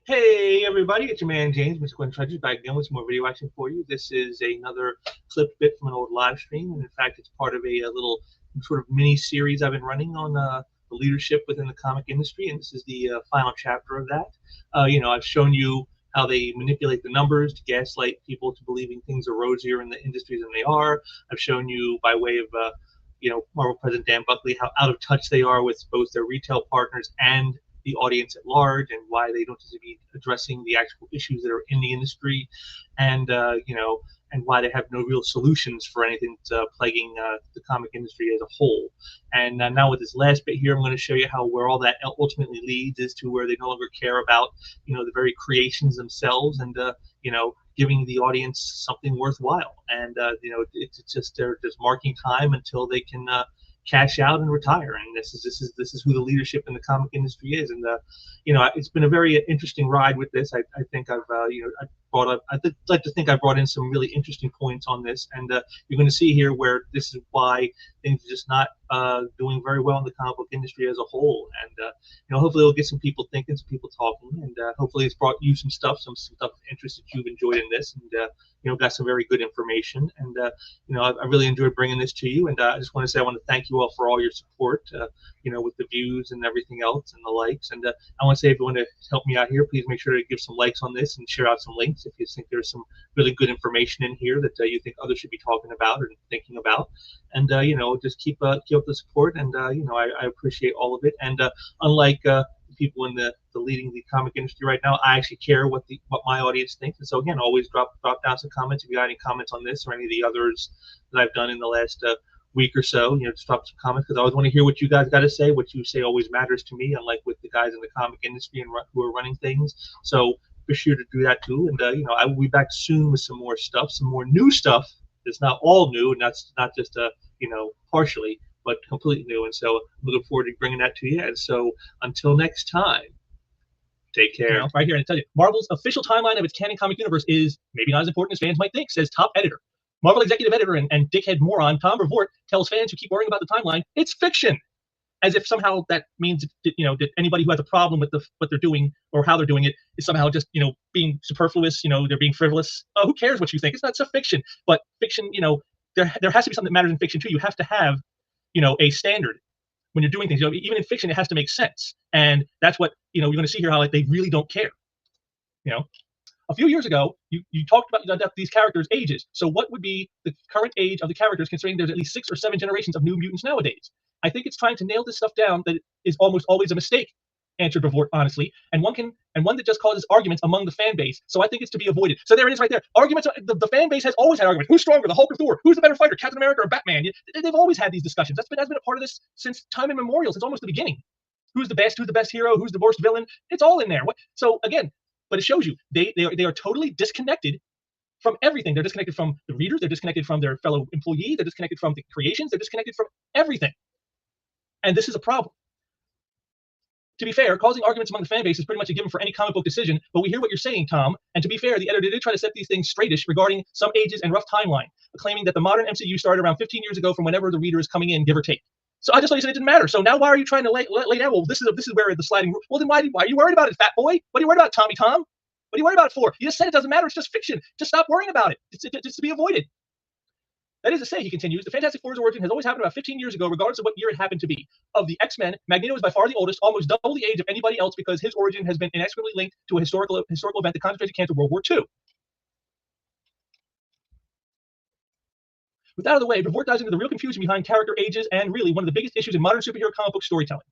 Hey everybody, it's your man James, Mr. Quinn Trudges, back again with some more video action for you. This is another clipped bit from an old live stream, and in fact it's part of a little sort of mini series I've been running on the leadership within the comic industry, and this is the final chapter of that. I've shown you how they manipulate the numbers to gaslight people to believing things are rosier in the industry than they are. I've shown you by way of Marvel President Dan Buckley, how out of touch they are with both their retail partners and the audience at large, and why they don't seem to be addressing the actual issues that are in the industry, and and why they have no real solutions for anything that's plaguing the comic industry as a whole. And now with this last bit here, I'm going to show you how where all that ultimately leads is to where they no longer care about the very creations themselves, and giving the audience something worthwhile. And it's just they're just marking time until they can cash out and retire. And this is who the leadership in the comic industry is. And it's been a very interesting ride with this. I think I've I'd like to think I brought in some really interesting points on this, and you're going to see here where this is why things are just not doing very well in the comic book industry as a whole. And hopefully it'll get some people thinking, some people talking, and hopefully it's brought you some stuff of interest that you've enjoyed in this, and got some very good information. And I really enjoyed bringing this to you, and I just want to say I want to thank you all for all your support, with the views and everything else and the likes. And I want to say, if you want to help me out here, please make sure to give some likes on this and share out some links if you think there's some really good information in here that you think others should be talking about or thinking about. And just keep up the support, and I appreciate all of it. And unlike people in the leading the comic industry right now, I actually care what my audience thinks. And so again, always drop down some comments if you got any comments on this or any of the others that I've done in the last week or so. Just drop some comments, because I always want to hear what you guys got to say. What you say always matters to me, unlike with the guys in the comic industry and who are running things. So be sure to do that too. And I will be back soon with some more stuff, some more new stuff. It's not all new, and that's not just partially, but completely new. And so I'm looking forward to bringing that to you. And so until next time, take care. Right here, and I tell you, Marvel's official timeline of its canon comic universe is maybe not as important as fans might think, says top editor. Marvel executive editor and dickhead moron Tom Brevoort tells fans who keep worrying about the timeline it's fiction, as if somehow that means that anybody who has a problem with what they're doing or how they're doing it is somehow just being superfluous. They're being frivolous. Who cares what you think? It's a fiction. But fiction, there has to be something that matters in fiction too. You have to have a standard when you're doing things. Even in fiction, it has to make sense, and that's what you're going to see here, how they really don't care. A few years ago, you talked about these characters' ages. So what would be the current age of the characters, considering there's at least 6 or 7 generations of New Mutants nowadays? I think it's trying to nail this stuff down that is almost always a mistake, answered Brevoort honestly, and one that just causes arguments among the fan base. So I think it's to be avoided. So there it is right there. Arguments. The fan base has always had arguments. Who's stronger, the Hulk or Thor? Who's the better fighter, Captain America or Batman? They've always had these discussions. That's been a part of this since time immemorial, since almost the beginning. Who's the best? Who's the best hero? Who's the worst villain? It's all in there. So again, but it shows you they are totally disconnected from everything. They're disconnected from the readers. They're disconnected from their fellow employees. They're disconnected from the creations. They're disconnected from everything. And this is a problem. To be fair, causing arguments among the fan base is pretty much a given for any comic book decision, but we hear what you're saying, Tom. And to be fair, the editor did try to set these things straightish regarding some ages and rough timeline, claiming that the modern MCU started around 15 years ago from whenever the reader is coming in, give or take. So I just thought you said it didn't matter. So now why are you trying to lay down? Well, this is where the sliding rule. Well, then why are you worried about it, fat boy? What are you worried about, Tommy Tom? What are you worried about it for? You just said it doesn't matter. It's just fiction. Just stop worrying about it. It's to be avoided. That is to say, he continues, the Fantastic Four's origin has always happened about 15 years ago, regardless of what year it happened to be. Of the X-Men, Magneto is by far the oldest, almost double the age of anybody else, because his origin has been inextricably linked to a historical event, the concentration camps of World War II. With that out of the way, Brevoort dives into the real confusion behind character ages and really one of the biggest issues in modern superhero comic book storytelling.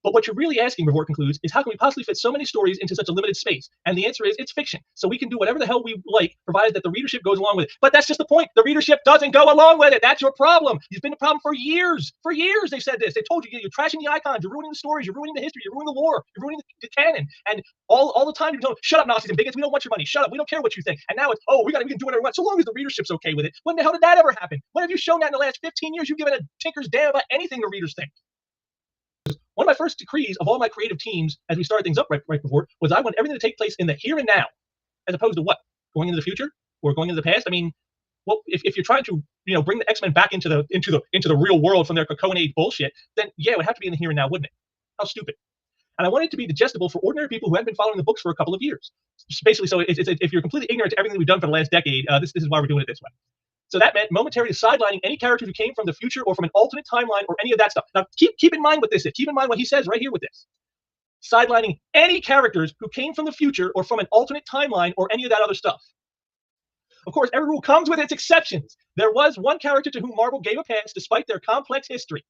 But what you're really asking, Brevoort concludes, is how can we possibly fit so many stories into such a limited space? And the answer is, it's fiction. So we can do whatever the hell we like, provided that the readership goes along with it. But that's just the point. The readership doesn't go along with it. That's your problem. It's been a problem for years. For years, they've said this. They told you, you're trashing the icons, you're ruining the stories, you're ruining the history, you're ruining the lore, you're ruining the canon. And all the time you're told, shut up, Nazis and bigots, we don't want your money. Shut up, we don't care what you think. And now it's, we can do whatever we want, so long as the readership's okay with it. When the hell did that ever happen? When have you shown that in the last 15 years? You've given a tinker's damn about anything the readers think. One of my first decrees of all my creative teams as we started things up right before was I want everything to take place in the here and now, as opposed to what? Going into the future or going into the past? I mean, well, if you're trying to bring the X-Men back into the real world from their Cocoon Age bullshit, then yeah, it would have to be in the here and now, wouldn't it? How stupid. And I want it to be digestible for ordinary people who haven't been following the books for a couple of years. Just basically, so if you're completely ignorant to everything we've done for the last decade, this is why we're doing it this way. So that meant momentarily sidelining any character who came from the future or from an alternate timeline or any of that stuff. Now, keep in mind what this is. Keep in mind what he says right here with this. Sidelining any characters who came from the future or from an alternate timeline or any of that other stuff. Of course, every rule comes with its exceptions. There was one character to whom Marvel gave a pass despite their complex history.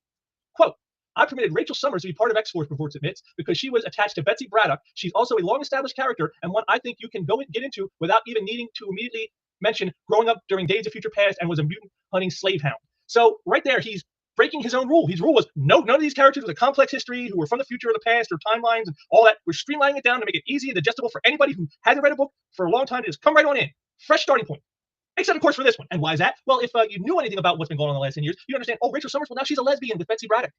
Quote, I permitted Rachel Summers to be part of X-Force, Reports admits, because she was attached to Betsy Braddock. She's also a long-established character and one I think you can go and get into without even needing to immediately mention growing up during Days of Future Past and was a mutant hunting slave hound. So right there, he's breaking his own rule. His rule was none of these characters with a complex history who were from the future or the past or timelines and all that. We're streamlining it down to make it easy and digestible for anybody who hasn't read a book for a long time to just come right on in. Fresh starting point. Except, of course, for this one. And why is that? Well, if you knew anything about what's been going on in the last 10 years, you understand, oh, Rachel Summers, well, now she's a lesbian with Betsy Braddock.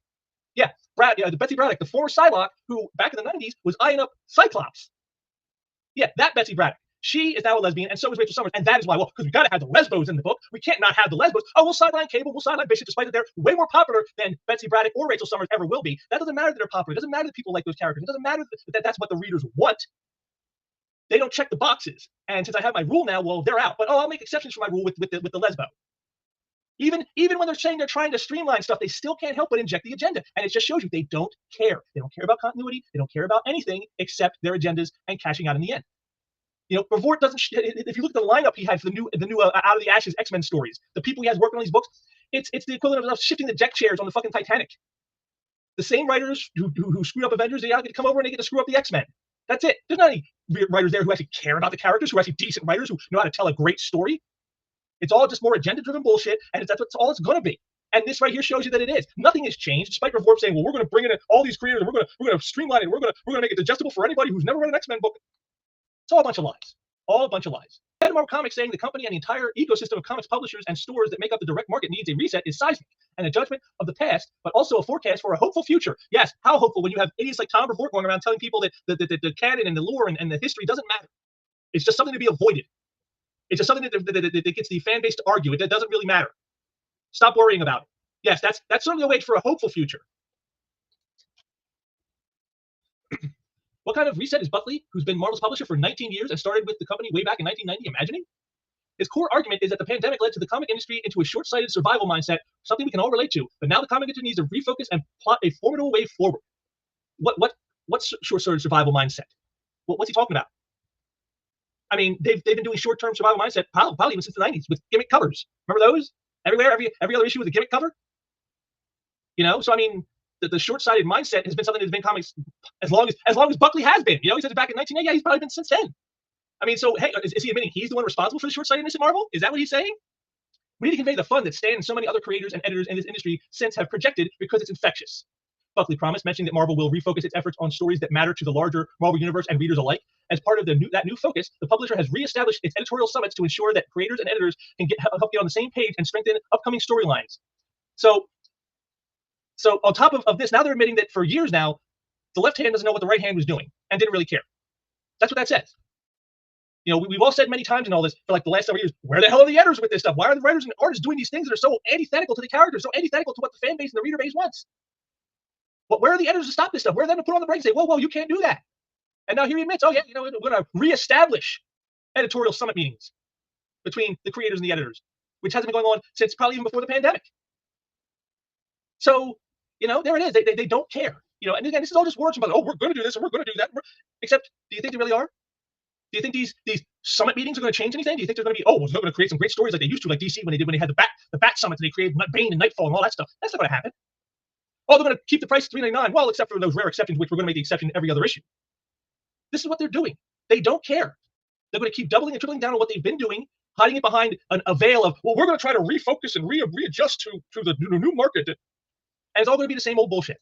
Yeah, the Betsy Braddock, the former Psylocke, who back in the 90s was eyeing up Cyclops. Yeah, that Betsy Braddock. She is now a lesbian, and so is Rachel Summers. And that is why, well, because we've got to have the lesbos in the book. We can't not have the lesbos. Oh, we'll sideline Cable, we'll sideline Bishop, despite that they're way more popular than Betsy Braddock or Rachel Summers ever will be. That doesn't matter that they're popular. It doesn't matter that people like those characters. It doesn't matter that that's what the readers want. They don't check the boxes. And since I have my rule now, well, they're out. But, oh, I'll make exceptions for my rule with the lesbo. Even when they're saying they're trying to streamline stuff, they still can't help but inject the agenda. And it just shows you they don't care. They don't care about continuity. They don't care about anything except their agendas and cashing out in the end. You know, Brevoort doesn't. If you look at the lineup he had for the new Out of the Ashes X-Men stories, the people he has working on these books, it's the equivalent of shifting the deck chairs on the fucking Titanic. The same writers who screwed up Avengers, they get to come over and they get to screw up the X-Men. That's it. There's not any writers there who actually care about the characters, who are actually decent writers who know how to tell a great story. It's all just more agenda-driven bullshit, and that's all it's going to be. And this right here shows you that it is. Nothing has changed, despite Brevoort saying, "Well, we're going to bring in all these creators, and we're going to streamline it. We're going to make it digestible for anybody who's never read an X-Men book." It's all a bunch of lies. All a bunch of lies. Head of Marvel Comics saying the company and the entire ecosystem of comics publishers and stores that make up the direct market needs a reset is seismic and a judgment of the past, but also a forecast for a hopeful future. Yes, how hopeful when you have idiots like Tom Brevoort going around telling people that the canon and the lore and the history doesn't matter. It's just something to be avoided. It's just something that gets the fan base to argue. It doesn't really matter. Stop worrying about it. Yes, that's certainly a wait for a hopeful future. What kind of reset is Buckley, who's been Marvel's publisher for 19 years and started with the company way back in 1990, imagining? His core argument is that the pandemic led to the comic industry into a short-sighted survival mindset, something we can all relate to. But now the comic industry needs to refocus and plot a formidable way forward. What's short-sighted survival mindset? What's he talking about? I mean, they've been doing short-term survival mindset probably even since the 90s with gimmick covers. Remember those? Everywhere, every other issue with a gimmick cover. You know, so I mean, the short-sighted mindset has been something that's been comics as long as Buckley has been. You know, he said it back in 1980. Yeah, he's probably been since then. I mean, so hey, is he admitting he's the one responsible for the short-sightedness in Marvel? Is that what he's saying? We need to convey the fun that Stan and so many other creators and editors in this industry since have projected because it's infectious. Buckley promised, mentioning that Marvel will refocus its efforts on stories that matter to the larger Marvel universe and readers alike. As part of that new focus, the publisher has reestablished its editorial summits to ensure that creators and editors can help get on the same page and strengthen upcoming storylines. So on top of this, now they're admitting that for years now, the left hand doesn't know what the right hand was doing and didn't really care. That's what that says. You know, we've all said many times in all this for like the last several years, where the hell are the editors with this stuff? Why are the writers and artists doing these things that are so antithetical to the characters, so antithetical to what the fan base and the reader base wants? But where are the editors to stop this stuff? Where are they to put on the brake and say, whoa, you can't do that? And now here he admits, oh yeah, you know, we're going to reestablish editorial summit meetings between the creators and the editors, which hasn't been going on since probably even before the pandemic. So, you know, there it is. They don't care. You know, and again, this is all just words about, oh, we're going to do this and we're going to do that. Except, do you think they really are? Do you think these summit meetings are going to change anything? Do you think they're going to be, oh, well, they're going to create some great stories like they used to, like DC when they had the Bat Summits and they created Bane and Nightfall and all that stuff? That's not going to happen. Oh, they're going to keep the price at $3.99. Well, except for those rare exceptions, which we're going to make the exception every other issue. This is what they're doing. They don't care. They're going to keep doubling and tripling down on what they've been doing, hiding it behind a veil of, well, we're going to try to refocus and readjust to the new market. And it's all going to be the same old bullshit.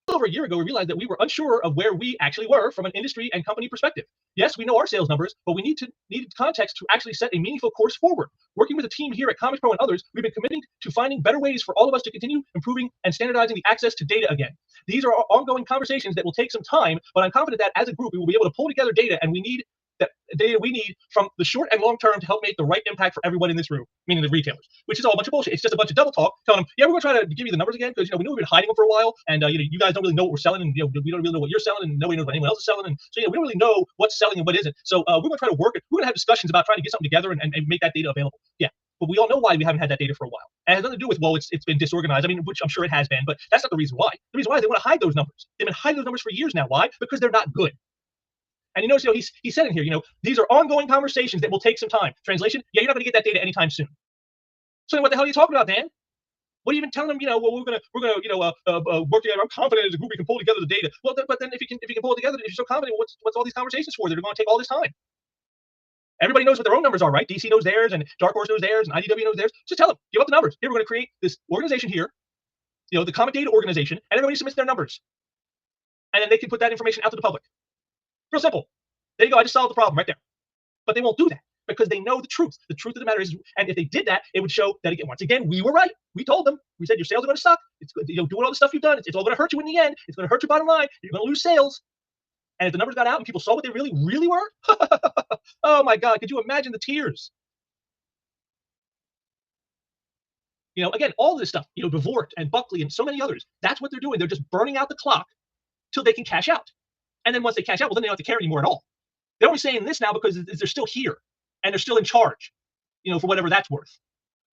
Over a year ago, we realized that we were unsure of where we actually were from an industry and company perspective. Yes, we know our sales numbers, but we needed context to actually set a meaningful course forward. Working with a team here at Comics Pro and others, we've been committing to finding better ways for all of us to continue improving and standardizing the access to data again. These are ongoing conversations that will take some time, but I'm confident that as a group, we will be able to pull together data, and we need that data we need from the short and long term to help make the right impact for everyone in this room, meaning the retailers, which is all a bunch of bullshit. It's just a bunch of double talk telling them, yeah, we're going to try to give you the numbers again because we know we've been hiding them for a while, and you guys don't really know what we're selling, and we don't really know what you're selling, and nobody knows what anyone else is selling, and so we don't really know what's selling and what isn't. So we're going to try to work it. We're going to have discussions about trying to get something together and make that data available. Yeah. But we all know why we haven't had that data for a while. And it has nothing to do with, well, it's been disorganized. I mean, which I'm sure it has been, but that's not the reason why. The reason why is they want to hide those numbers. They've been hiding those numbers for years now. Why? Because they're not good. And you notice, he said in here, these are ongoing conversations that will take some time. Translation, yeah, you're not going to get that data anytime soon. So what the hell are you talking about, Dan? What are you even telling them? Well, we're gonna work together. I'm confident as a group we can pull together the data. Well, but then if you can pull it together, if you're so confident, what's all these conversations for? They're going to take all this time. Everybody knows what their own numbers are, right? DC knows theirs, and Dark Horse knows theirs, and IDW knows theirs. Just tell them, give up the numbers. Here, we're going to create this organization here, the Comic Data Organization, and everybody submits their numbers. And then they can put that information out to the public. Real simple. There you go. I just solved the problem right there. But they won't do that because they know the truth. The truth of the matter is, and if they did that, it would show that, once again, we were right. We told them. We said, your sales are going to suck. It's doing all the stuff you've done. It's all going to hurt you in the end. It's going to hurt your bottom line. You're going to lose sales. And if the numbers got out and people saw what they really, really were, oh my God, could you imagine the tears? Again, all this stuff, Devort and Buckley and so many others, that's what they're doing. They're just burning out the clock till they can cash out. And then once they cash out, well, then they don't have to care anymore at all. They're only saying this now because they're still here and they're still in charge, for whatever that's worth.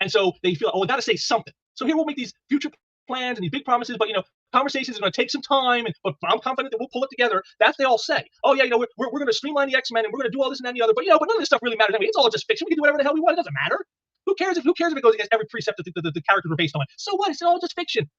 And so they feel, we got to say something. So here we'll make these future plans and these big promises, but conversations are going to take some time, but I'm confident that we'll pull it together. That's they all say. Oh yeah, we're going to streamline the X-Men and we're going to do all this and that and the other. But but none of this stuff really matters. I mean, it's all just fiction. We can do whatever the hell we want. It doesn't matter. Who cares if it goes against every precept that the characters are based on? So what? It's all just fiction.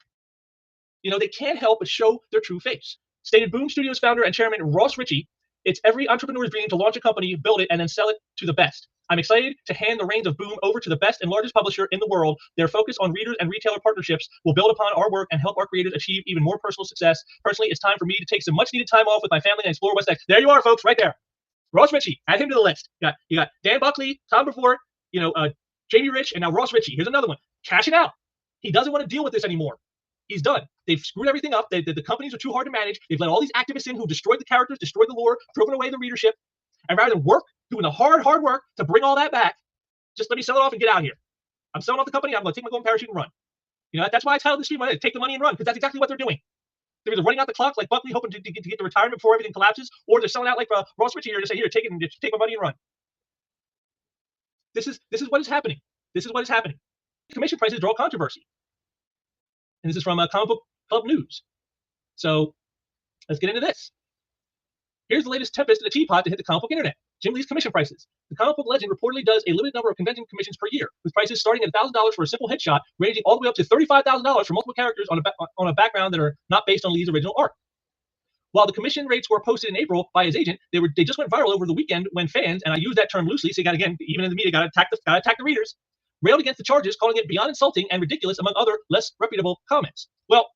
They can't help but show their true face. Stated Boom Studios founder and chairman Ross Ritchie, it's every entrepreneur's dream to launch a company, build it, and then sell it to the best. I'm excited to hand the reins of Boom over to the best and largest publisher in the world. Their focus on readers and retailer partnerships will build upon our work and help our creators achieve even more personal success. Personally, it's time for me to take some much-needed time off with my family and explore what's next. There you are, folks, right there. Ross Ritchie, add him to the list. You got Dan Buckley, Tom Brevoort, Jamie Rich, and now Ross Ritchie. Here's another one. Cashing out. He doesn't want to deal with this anymore. He's done. They've screwed everything up. The companies are too hard to manage. They've let all these activists in who destroyed the characters, destroyed the lore, driven away the readership. And rather than doing the hard work to bring all that back, just let me sell it off and get out of here. I'm selling off the company. I'm going to take my golden parachute and run. That's why I titled the stream, take the money and run, because that's exactly what they're doing. They're either running out the clock like Buckley, hoping to get the retirement before everything collapses, or they're selling out like Ross Ritchie here to say, here, take my money and run. This is what is happening. This is what is happening. Commission prices draw controversy. And this is from Comic Book Club News. So let's get into this. Here's the latest tempest in the teapot to hit the comic book internet. Jim Lee's commission prices. The comic book legend reportedly does a limited number of convention commissions per year, with prices starting at $1,000 for a simple headshot, ranging all the way up to $35,000 for multiple characters on a background that are not based on Lee's original art. While the commission rates were posted in April by his agent, they just went viral over the weekend when fans, and I use that term loosely, so you got, again, even in the media, got to attack the readers, railed against the charges, calling it beyond insulting and ridiculous, among other less reputable comments. Well,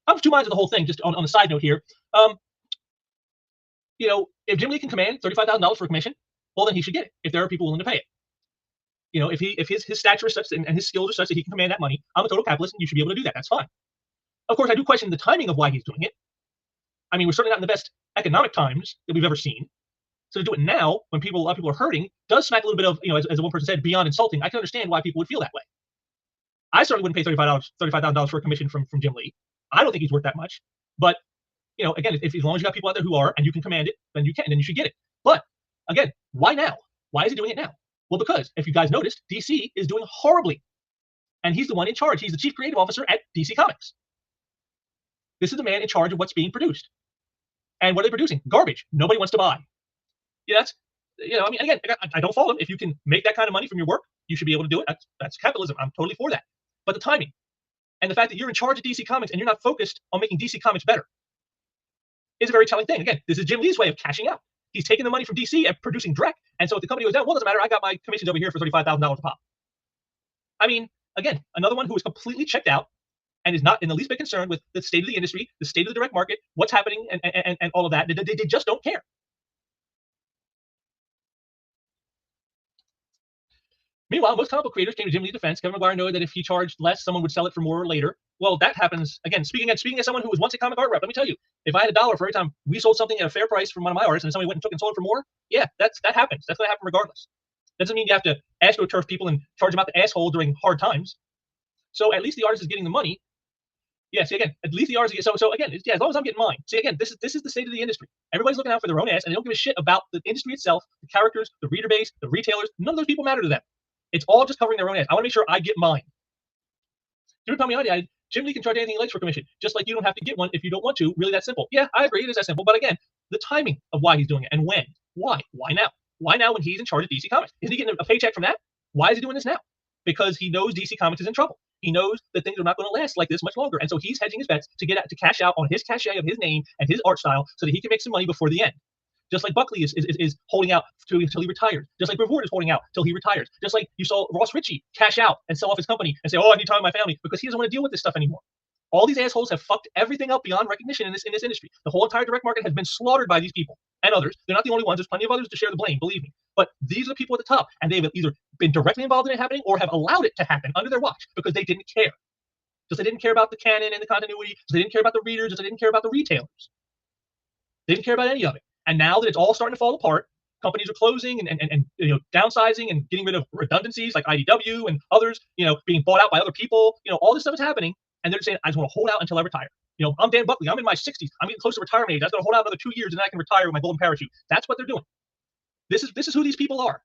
I'm of two minds of the whole thing. Just on a side note here, if Jim Lee can command $35,000 for a commission, well, then he should get it. If there are people willing to pay it, if his stature is such and his skills are such that he can command that money, I'm a total capitalist, and you should be able to do that. That's fine. Of course, I do question the timing of why he's doing it. I mean, we're certainly not in the best economic times that we've ever seen. So to do it now, when a lot of people are hurting, does smack a little bit of, as one person said, beyond insulting. I can understand why people would feel that way. I certainly wouldn't pay $35,000 for a commission from Jim Lee. I don't think he's worth that much. But again, if as long as you got people out there who are, and you can command it, then you should get it. But again, why now? Why is he doing it now? Well, because if you guys noticed, DC is doing horribly, and he's the one in charge. He's the chief creative officer at DC Comics. This is the man in charge of what's being produced. And what are they producing? Garbage. Nobody wants to buy. That's, I mean, again, I don't fault him. If you can make that kind of money from your work, you should be able to do it. That's capitalism. I'm totally for that. But the timing and the fact that you're in charge of DC Comics and you're not focused on making DC Comics better is a very telling thing. Again, this is Jim Lee's way of cashing out. He's taking the money from DC and producing direct. And so if the company goes down, well, it doesn't matter. I got my commissions over here for $35,000 a pop. I mean, again, another one who is completely checked out and is not in the least bit concerned with the state of the industry, the state of the direct market, what's happening, and all of that. They just don't care. Meanwhile, most comic book creators came to Jim Lee's defense. Kevin McGuire knew that if he charged less, someone would sell it for more later. Well, that happens again. Speaking as someone who was once a comic art rep, let me tell you, if I had $1 for every time we sold something at a fair price from one of my artists, and somebody went and took and sold it for more, yeah, that happens. That's going to happen regardless. That doesn't mean you have to astroturf people and charge them out the asshole during hard times. So at least the artist is getting the money. Yeah, see, again, at least the artist is so again, yeah, as long as I'm getting mine. See, again, this is the state of the industry. Everybody's looking out for their own ass, and they don't give a shit about the industry itself, the characters, the reader base, the retailers. None of those people matter to them. It's all just covering their own ass. I want to make sure I get mine. Jimmy Palmiotti, Jim Lee can charge anything he likes for commission, just like you don't have to get one if you don't want to. Really that simple. Yeah, I agree, it is that simple. But again, the timing of why he's doing it and when. Why? Why now? Why now when he's in charge of DC Comics? Isn't he getting a paycheck from that? Why is he doing this now? Because he knows DC Comics is in trouble. He knows that things are not going to last like this much longer. And so he's hedging his bets to cash out on his cachet of his name and his art style so that he can make some money before the end. Just like Buckley is holding out until he retires. Just like Brevoort is holding out till he retires. Just like you saw Ross Ritchie cash out and sell off his company and say, oh, I need time with my family, because he doesn't want to deal with this stuff anymore. All these assholes have fucked everything up beyond recognition in this industry. The whole entire direct market has been slaughtered by these people and others. They're not the only ones. There's plenty of others to share the blame, believe me. But these are the people at the top, and they've either been directly involved in it happening or have allowed it to happen under their watch because they didn't care. Just they didn't care about the canon and the continuity. Just they didn't care about the readers. Just they didn't care about the retailers. They didn't care about any of it. And now that it's all starting to fall apart, companies are closing and downsizing and getting rid of redundancies like IDW and others, being bought out by other people. All this stuff is happening, and they're saying, I just want to hold out until I retire. I'm Dan Buckley. I'm in my 60s. I'm getting close to retirement age. I just want to hold out another 2 years, and then I can retire with my golden parachute. That's what they're doing. This is who these people are.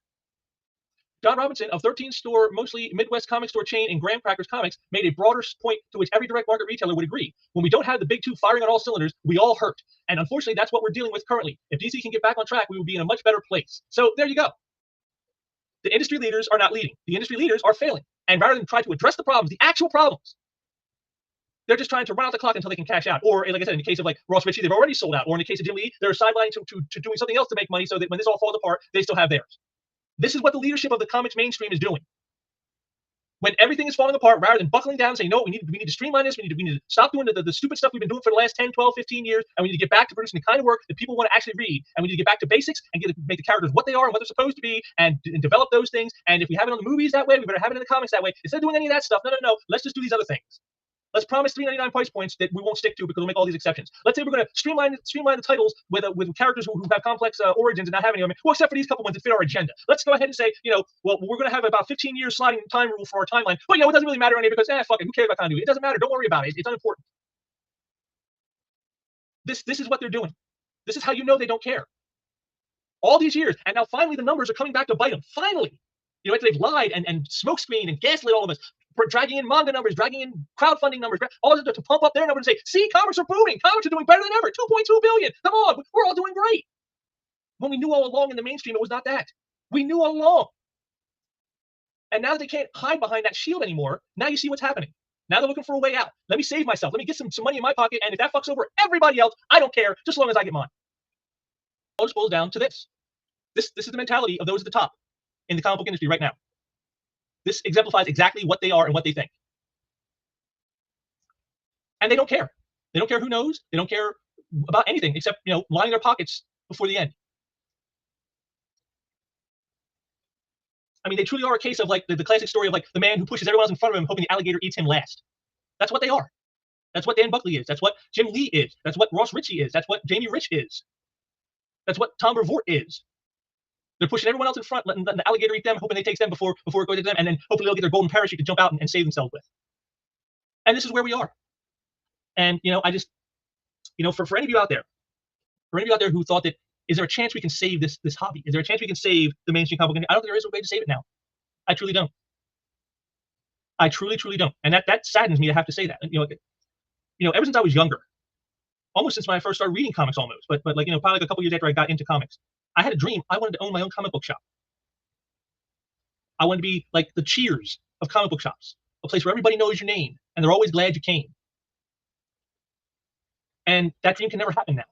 John Robinson of 13-store, mostly Midwest comic store chain and Graham Crackers Comics made a broader point to which every direct market retailer would agree. When we don't have the big two firing on all cylinders, we all hurt. And unfortunately, that's what we're dealing with currently. If DC can get back on track, we will be in a much better place. So there you go. The industry leaders are not leading. The industry leaders are failing. And rather than try to address the problems, the actual problems, they're just trying to run out the clock until they can cash out. Or, like I said, in the case of like Ross Ritchie, they've already sold out. Or in the case of Jim Lee, they're sidelining to doing something else to make money so that when this all falls apart, they still have theirs. This is what the leadership of the comics mainstream is doing. When everything is falling apart, rather than buckling down and saying, no, we need to streamline this, we need to stop doing the stupid stuff we've been doing for the last 10, 12, 15 years, and we need to get back to producing the kind of work that people want to actually read, and we need to get back to basics and make the characters what they are and what they're supposed to be, and develop those things. And if we have it on the movies that way, we better have it in the comics that way. Instead of doing any of that stuff, no, let's just do these other things. Let's promise $3.99 price points that we won't stick to because we'll make all these exceptions. Let's say we're going to streamline the titles with characters who have complex origins and not have any of them, well, except for these couple ones that fit our agenda. Let's go ahead and say, well, we're going to have about 15 years sliding time rule for our timeline. But, it doesn't really matter any because, fuck it, who cares about continuity? It doesn't matter. Don't worry about it. It's unimportant. This is what they're doing. This is how you know they don't care. All these years, and now finally the numbers are coming back to bite them. Finally. After they've lied and smokescreened and gaslit all of us, dragging in manga numbers, dragging in crowdfunding numbers, all of this to pump up their numbers and say, see, comics are booming. Comics are doing better than ever. 2.2 billion. Come on, we're all doing great. When we knew all along in the mainstream, it was not that. We knew all along. And now that they can't hide behind that shield anymore, now you see what's happening. Now they're looking for a way out. Let me save myself. Let me get some money in my pocket. And if that fucks over everybody else, I don't care, just as long as I get mine. All just boils down to this. This is the mentality of those at the top in the comic book industry right now. This exemplifies exactly what they are and what they think. And they don't care. They don't care who knows. They don't care about anything except, lining their pockets before the end. I mean, they truly are a case of like the classic story of like the man who pushes everyone else in front of him, hoping the alligator eats him last. That's what they are. That's what Dan Buckley is. That's what Jim Lee is. That's what Ross Ritchie is. That's what Jamie Rich is. That's what Tom Brevoort is. They're pushing everyone else in front, letting the alligator eat them, hoping they take them before it goes to them, and then hopefully they'll get their golden parachute to jump out and save themselves with. And this is where we are. And I just, for any of you out there, who thought that, is there a chance we can save this hobby? Is there a chance we can save the mainstream comic book? I don't think there is a way to save it now. I truly don't. I truly, truly don't. And that saddens me to have to say that. Ever since I was younger, almost since when I first started reading comics, almost, but like probably like a couple years after I got into comics, I had a dream. I wanted to own my own comic book shop. I wanted to be like the Cheers of comic book shops, a place where everybody knows your name and they're always glad you came. And that dream can never happen now.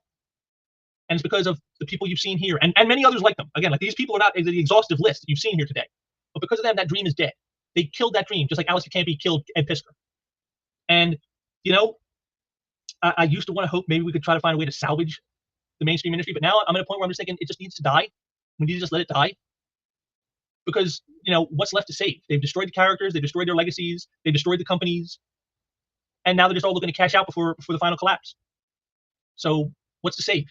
And it's because of the people you've seen here and many others like them. Again, like these people are not the exhaustive list that you've seen here today. But because of them, that dream is dead. They killed that dream, just like Alistair Campy killed Ed Piskor. And, I used to want to hope maybe we could try to find a way to salvage the mainstream industry, but now I'm at a point where I'm just thinking it just needs to die. We need to just let it die. because what's left to save? They've destroyed the characters, they've destroyed their legacies, they've destroyed the companies, and now they're just all looking to cash out before the final collapse. So what's to save?